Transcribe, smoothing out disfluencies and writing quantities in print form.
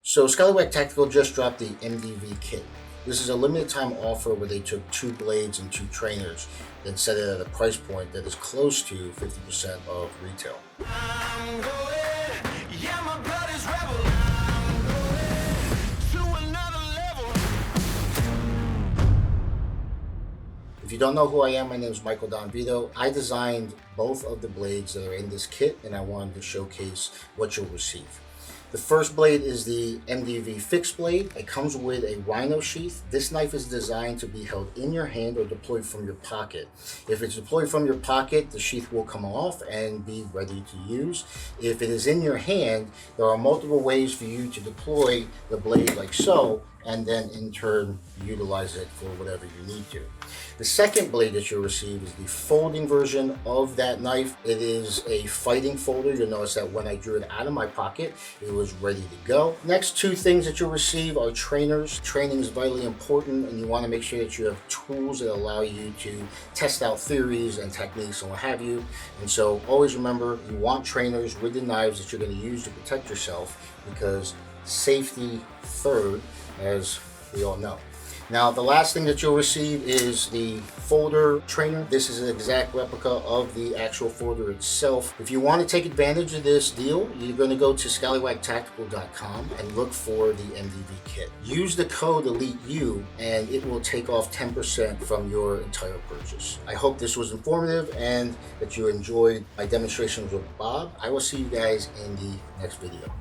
So Skallywag Tactical just dropped the MDV kit. This is a limited time offer where they took 2 blades and 2 trainers and set it at a price point that is close to 50% of retail. If you don't know who I am, my name is Michael Don Vito. I designed both of the blades that are in this kit, and I wanted to showcase what you'll receive. The first blade is the MDV Fixed Blade. It comes with a rhino sheath. This knife is designed to be held in your hand or deployed from your pocket. If it's deployed from your pocket, the sheath will come off and be ready to use. If it is in your hand, there are multiple ways for you to deploy the blade like so, and then in turn utilize it for whatever you need to. The second blade that you'll receive is the folding version of that knife. It is a fighting folder. You'll notice that when I drew it out of my pocket, it was ready to go. Next 2 things that you'll receive are trainers. Training is vitally important, and you want to make sure that you have tools that allow you to test out theories and techniques and what have you. And so always remember, you want trainers with the knives that you're going to use to protect yourself, because safety third, as we all know. Now, the last thing that you'll receive is the Folder Trainer. This is an exact replica of the actual folder itself. If you want to take advantage of this deal, you're going to go to skallywagtactical.com and look for the MDV kit. Use the code ELITEU and it will take off 10% from your entire purchase. I hope this was informative and that you enjoyed my demonstrations with Bob. I will see you guys in the next video.